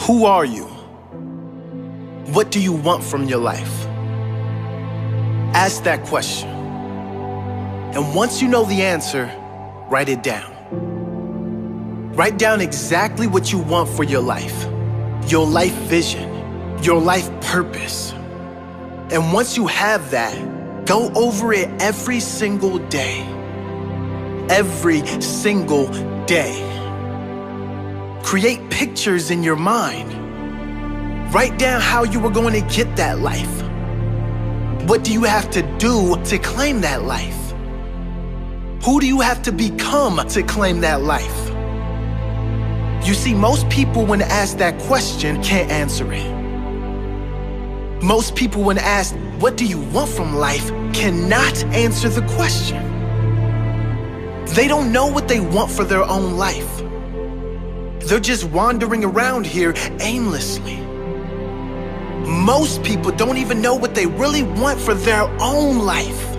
Who are you? What do you want from your life? Ask that question. And once you know the answer, write it down. Write down exactly what you want for your life vision, your life purpose. And once you have that, go over it every single day. Every single day. Create pictures in your mind. Write down how you are going to get that life. What do you have to do to claim that life? Who do you have to become to claim that life? You see, most people when asked that question can't answer it. Most people when asked, what do you want from life, cannot answer the question. They don't know what they want for their own life. They're just wandering around here aimlessly. Most people don't even know what they really want for their own life.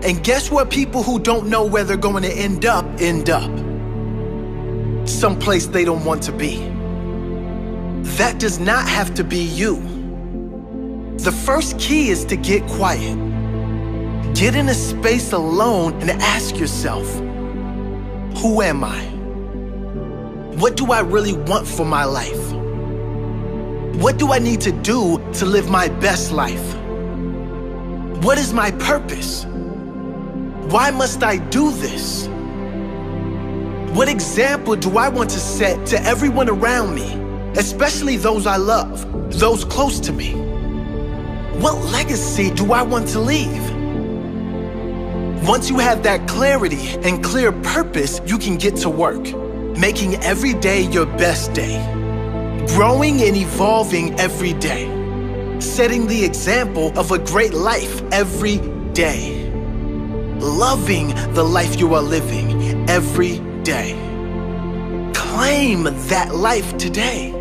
And guess what? People who don't know where they're going to end up. Someplace they don't want to be. That does not have to be you. The first key is to get quiet. Get in a space alone and ask yourself, who am I? What do I really want for my life? What do I need to do to live my best life? What is my purpose? Why must I do this? What example do I want to set to everyone around me, especially those I love, those close to me? What legacy do I want to leave? Once you have that clarity and clear purpose, you can get to work, making every day your best day, growing and evolving every day, setting the example of a great life every day, loving the life you are living every day. Claim that life today.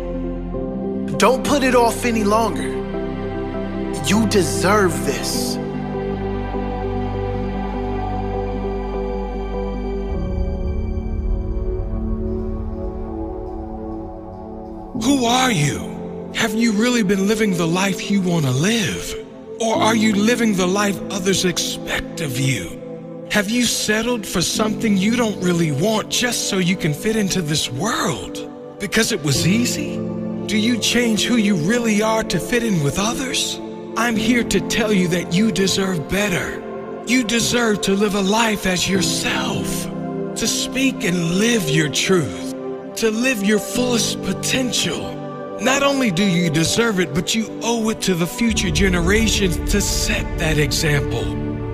Don't put it off any longer. You deserve this. Who are you? Have you really been living the life you want to live? Or are you living the life others expect of you? Have you settled for something you don't really want just so you can fit into this world? Because it was easy? Do you change who you really are to fit in with others? I'm here to tell you that you deserve better. You deserve to live a life as yourself, to speak and live your truth, to live your fullest potential. Not only do you deserve it, but you owe it to the future generations to set that example.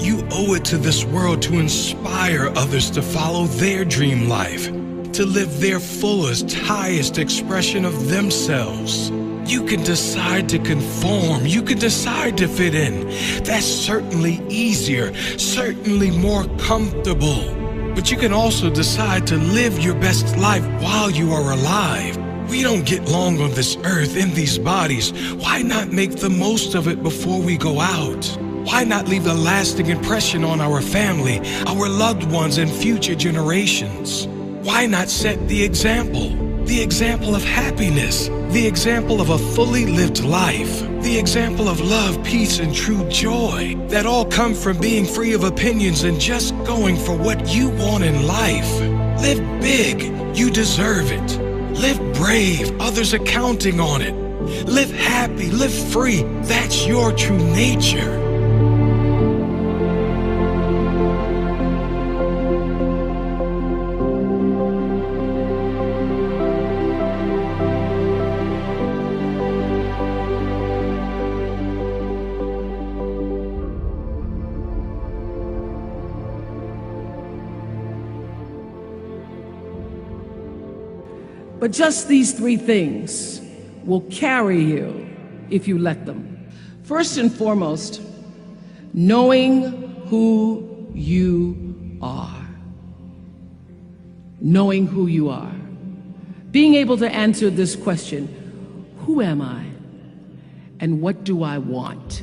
You owe it to this world to inspire others to follow their dream life, to live their fullest, highest expression of themselves. You can decide to conform. You can decide to fit in. That's certainly easier, certainly more comfortable. But you can also decide to live your best life while you are alive. We don't get long on this earth in these bodies. Why not make the most of it before we go out? Why not leave a lasting impression on our family, our loved ones, and future generations? Why not set the example of happiness, the example of a fully lived life, the example of love, peace, and true joy that all come from being free of opinions and just going for what you want in life? Live big, you deserve it. Live brave, others are counting on it. Live happy, live free, that's your true nature. But just these three things will carry you if you let them. First and foremost, knowing who you are. Knowing who you are. Being able to answer this question, who am I and what do I want?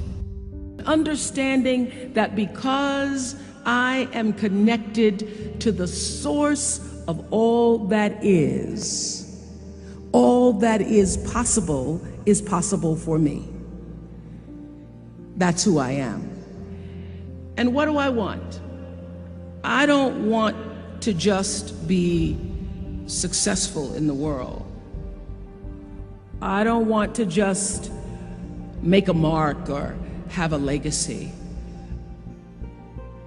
Understanding that because I am connected to the source of all that is, all that is possible for me. That's who I am. And what do I want? I don't want to just be successful in the world. I don't want to just make a mark or have a legacy.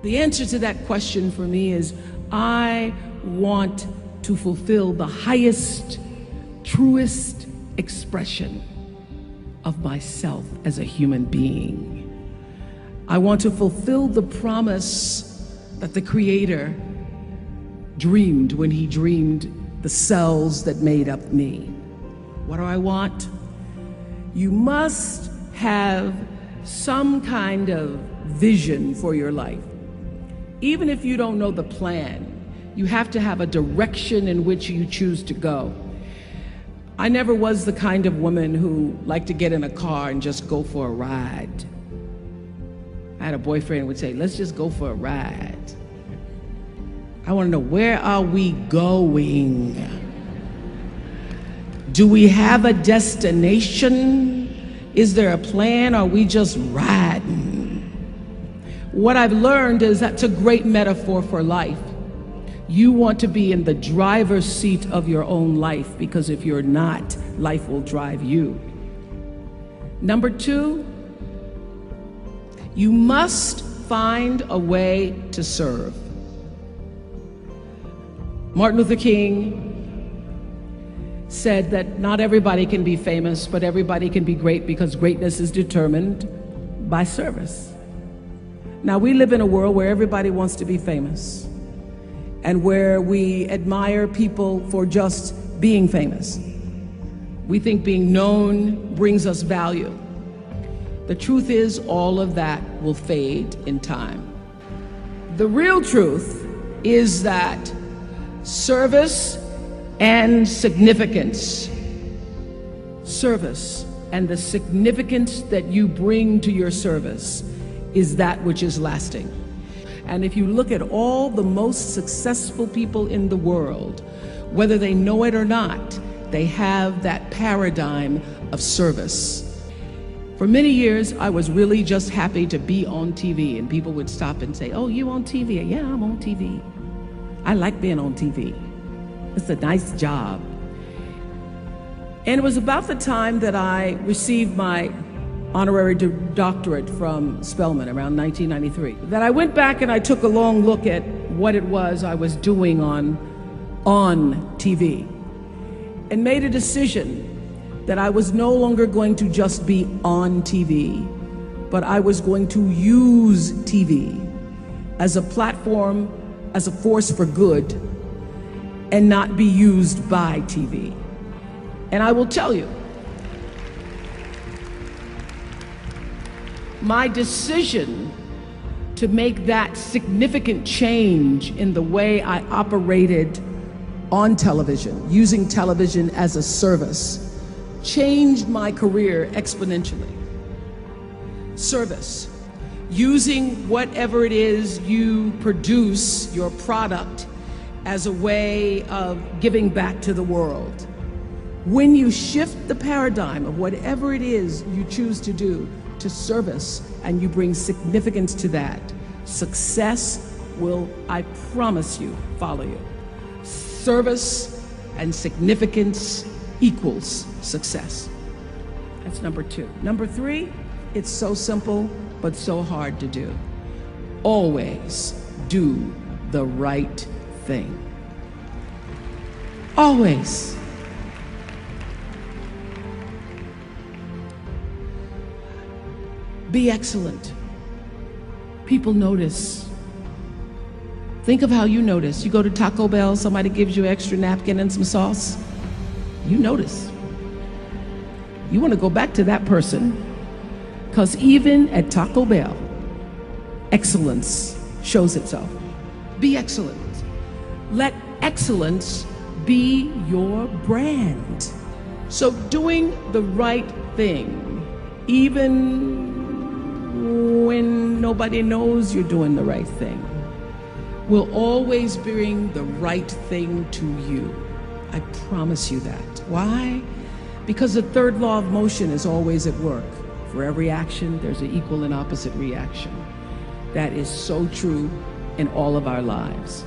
The answer to that question for me is I want to fulfill the highest, truest expression of myself as a human being. I want to fulfill the promise that the Creator dreamed when He dreamed the cells that made up me. What do I want? You must have some kind of vision for your life. Even if you don't know the plan, you have to have a direction in which you choose to go. I never was the kind of woman who liked to get in a car and just go for a ride. I had a boyfriend who would say, let's just go for a ride. I want to know, where are we going? Do we have a destination? Is there a plan? Or are we just riding? What I've learned is that's a great metaphor for life. You want to be in the driver's seat of your own life, because if you're not, life will drive you. Number two, you must find a way to serve. Martin Luther King said that not everybody can be famous, but everybody can be great, because greatness is determined by service. Now, we live in a world where everybody wants to be famous, and where we admire people for just being famous. We think being known brings us value. The truth is, all of that will fade in time. The real truth is that service and significance, service and the significance that you bring to your service is that which is lasting. And if you look at all the most successful people in the world, whether they know it or not, they have that paradigm of service. For many years, I was really just happy to be on TV, and people would stop and say, oh, you on TV? Yeah, I'm on TV. I like being on TV. It's a nice job. And it was about the time that I received my honorary doctorate from Spelman around 1993, that I went back and I took a long look at what it was I was doing on TV, and made a decision that I was no longer going to just be on TV, but I was going to use TV as a platform, as a force for good, and not be used by TV. And I will tell you, my decision to make that significant change in the way I operated on television, using television as a service, changed my career exponentially. Service, using whatever it is you produce, your product, as a way of giving back to the world. When you shift the paradigm of whatever it is you choose to do to service, and you bring significance to that, success will, I promise you, follow you. Service and significance equals success. That's number two. Number three, it's so simple, but so hard to do. Always do the right thing. Always. Be excellent. People notice. Think of how you notice. You go to Taco Bell, somebody gives you an extra napkin and some sauce. You notice. You want to go back to that person, because even at Taco Bell, excellence shows itself. Be excellent. Let excellence be your brand. So doing the right thing, even when nobody knows you're doing the right thing, will always bring the right thing to you. I promise you that. Why? Because the third law of motion is always at work. For every action, there's an equal and opposite reaction. That is so true in all of our lives.